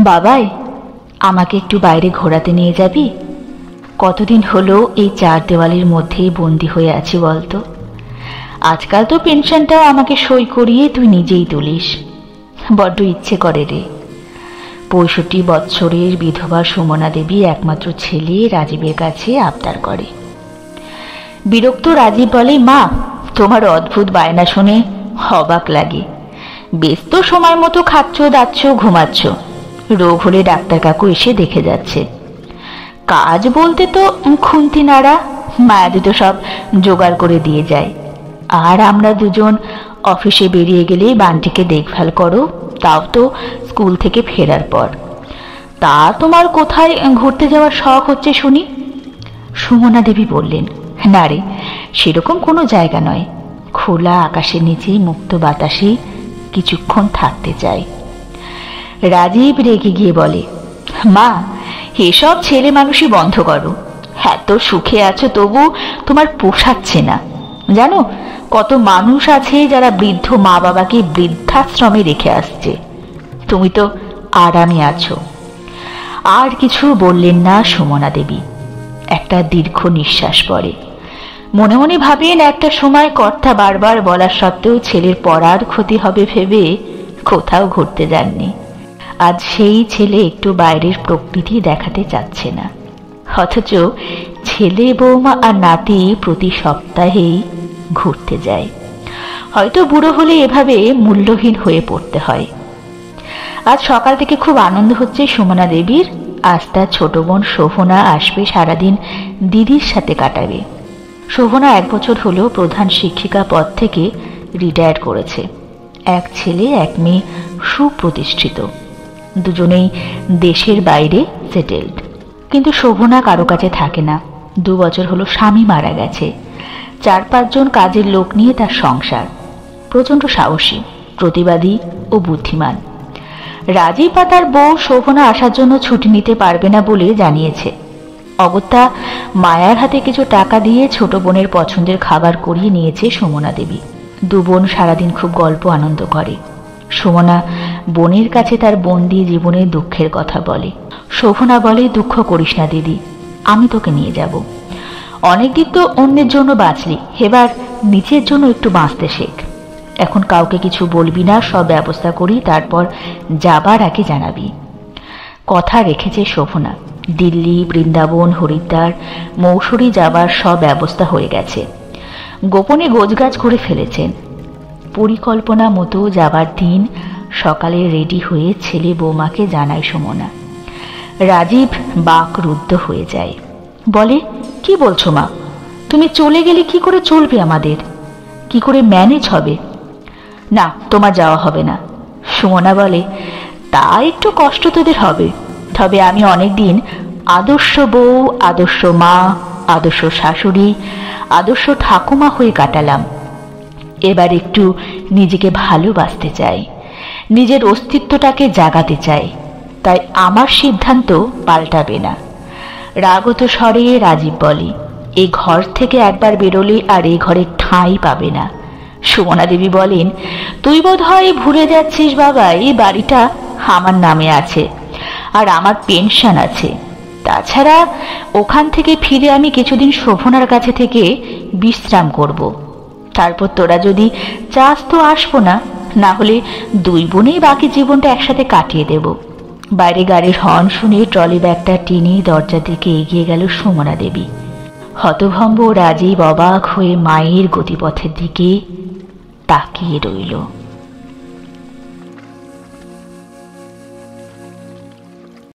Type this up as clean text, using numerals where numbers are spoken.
বাবাই, আমাকে একটু বাইরে ঘোরাতে নিয়ে যাবি? কতদিন হলো এই চার দেওয়ালের মধ্যেই বন্দি হয়ে আছি বলতো। আজকাল তো পেনশনটাও আমাকে সই করিয়ে তুই নিজেই তুলিস। বড্ড ইচ্ছে করে রে। 65 বৎসরের বিধবা সুমনা দেবী একমাত্র ছেলে রাজীবের কাছে আবদার করে। বিরক্ত রাজীব বলে, মা, তোমার অদ্ভুত বায়না শুনে অবাক লাগে। বেশ তো সময় মতো খাচ্ছ, দাচ্ছ, ঘুমাচ্ছ। রোগ হলে ডাক্তার কাকু এসে দেখে যাচ্ছে। কাজ বলতে তো খুন্তি নাড়া, মায়া দুটো সব জোগাড় করে দিয়ে যায়। আর আমরা দুজন অফিসে বেরিয়ে গেলে বান্টিকে দেখভাল করো, তাও তো স্কুল থেকে ফেরার পর। তা তোমার কোথায় ঘুরতে যাওয়ার শখ হচ্ছে শুনি? সুমনা দেবী বললেন, না রে, সেরকম কোনো জায়গা নয়। খোলা আকাশের নিচে মুক্ত বাতাসে কিছুক্ষণ থাকতে চাই। রাজীব রেগে গিয়ে বলে, মা, এসব ছেলে মানুষই বন্ধ করো। এত সুখে আছো তবু তোমার পোষাচ্ছে না। জানো, কত মানুষ আছে যারা বৃদ্ধ মা বাবাকে বৃদ্ধাশ্রমে রেখে আসছে। তুমি তো আরামে আছো। আর কিছু বললেন না সুমনা দেবী। একটা দীর্ঘ নিঃশ্বাস পড়ে। মনে মনে ভাবেন, একটা সময় কর্তা বারবার বলার সত্ত্বেও ছেলের পড়ার ক্ষতি হবে ভেবে কোথাও ঘুরতে যাননি। আজ সেই ছেলে একটু বাইরের প্রকৃতি দেখাতে চাচ্ছে না, অথচ ছেলে, বৌমা আর নাতি প্রতি সপ্তাহেই ঘুরতে যায়। হয়তো বুড়ো হলে এভাবে মূল্যহীন হয়ে পড়তে হয়। আজ সকাল থেকে খুব আনন্দ হচ্ছে সুমনা দেবীর। আজ তার ছোট বোন শোভনা আসবে, সারাদিন দিদির সাথে কাটাবে। শোভনা 1 বছর হলো প্রধান শিক্ষিকা পদ থেকে রিটায়ার করেছে। এক ছেলে, এক মেয়ে, সুপ্রতিষ্ঠিত। দুজনেই দেশের বাইরে সেটেলড। কিন্তু শোভনা কারো কাছে থাকে না। 2 বছর হলো স্বামী মারা গেছে। 4-5 জন কাজের লোক নিয়ে তার সংসার। প্রচণ্ড সাহসী, প্রতিবাদী ও বুদ্ধিমান। রাজীব বা তার বউ শোভনা আসার জন্য ছুটি নিতে পারবে না বলে জানিয়েছে। অগত্যা মায়ার হাতে কিছু টাকা দিয়ে ছোট বোনের পছন্দের খাবার করিয়ে নিয়েছে সুমনা দেবী। 2 বোন সারাদিন খুব গল্প আনন্দ করে। সুমনা বোনের কাছে তার বন্দি জীবনের দুঃখের কথা বলে। শোভনা বলে, দুঃখ করিস না দিদি, আমি তোকে নিয়ে যাব। অনেকদিন তো অন্যের জন্য বাঁচলি, এবার নিজের জন্য একটু বাঁচতে শেখ। এখন কাউকে কিছু বলবি না, সব ব্যবস্থা করি, তারপর যাবার আগে জানাবি। কথা রেখেছে শোভনা। দিল্লি, বৃন্দাবন, হরিদ্বার, মৌসুরি যাবার সব ব্যবস্থা হয়ে গেছে। গোপনে গোছগাছ করে ফেলেছেন। পরিকল্পনা মতো যাবার দিন সকালে রেডি হয়ে ছেলে বৌমাকে জানায় সুমনা। রাজীব বাকরুদ্ধ হয়ে যায়। বলে, কি বলছো মা? তুমি চলে গেলে কি করে চলবে আমাদের? কি করে ম্যানেজ হবে? না, তোমার যাওয়া হবে না। সুমনা বলে, তা একটু কষ্ট তোদের হবে, তবে আমি অনেকদিন আদর্শ বউ, আদর্শ মা, আদর্শ শাশুড়ি, আদর্শ ঠাকুমা হয়ে কাটালাম। এবার একটু নিজেকে ভালোবাসতে চাই, নিজের অস্তিত্বটাকে জাগাতে চাই। তাই আমার সিদ্ধান্ত পাল্টাবে না। রাগত স্বরে রাজীব বলে, এই ঘর থেকে একবার বেরোলে আর এই ঘরে ঠাঁই পাবে না। সুমনা দেবী বলেন, তুই বোধ হয় ভুলে যাচ্ছিস বাবা, এই বাড়িটা আমার নামে আছে আর আমার পেনশন আছে। তাছাড়া ওখান থেকে ফিরে আমি কিছুদিন শোভনার কাছে থেকে বিশ্রাম করব। তারপর তোরা যদি চাস তো আসবো না, না হলে 2 বোনেই বাকি জীবনটা একসাথে কাটিয়ে দেব। বাইরে গাড়ির হর্ন শুনে ট্রলি ব্যাগটা টেনে দরজার দিকে এগিয়ে গেল সুমনা দেবী। হতভম্ব রাজীব অবাক হয়ে মায়ের গতিপথের দিকে তাকিয়ে রইল।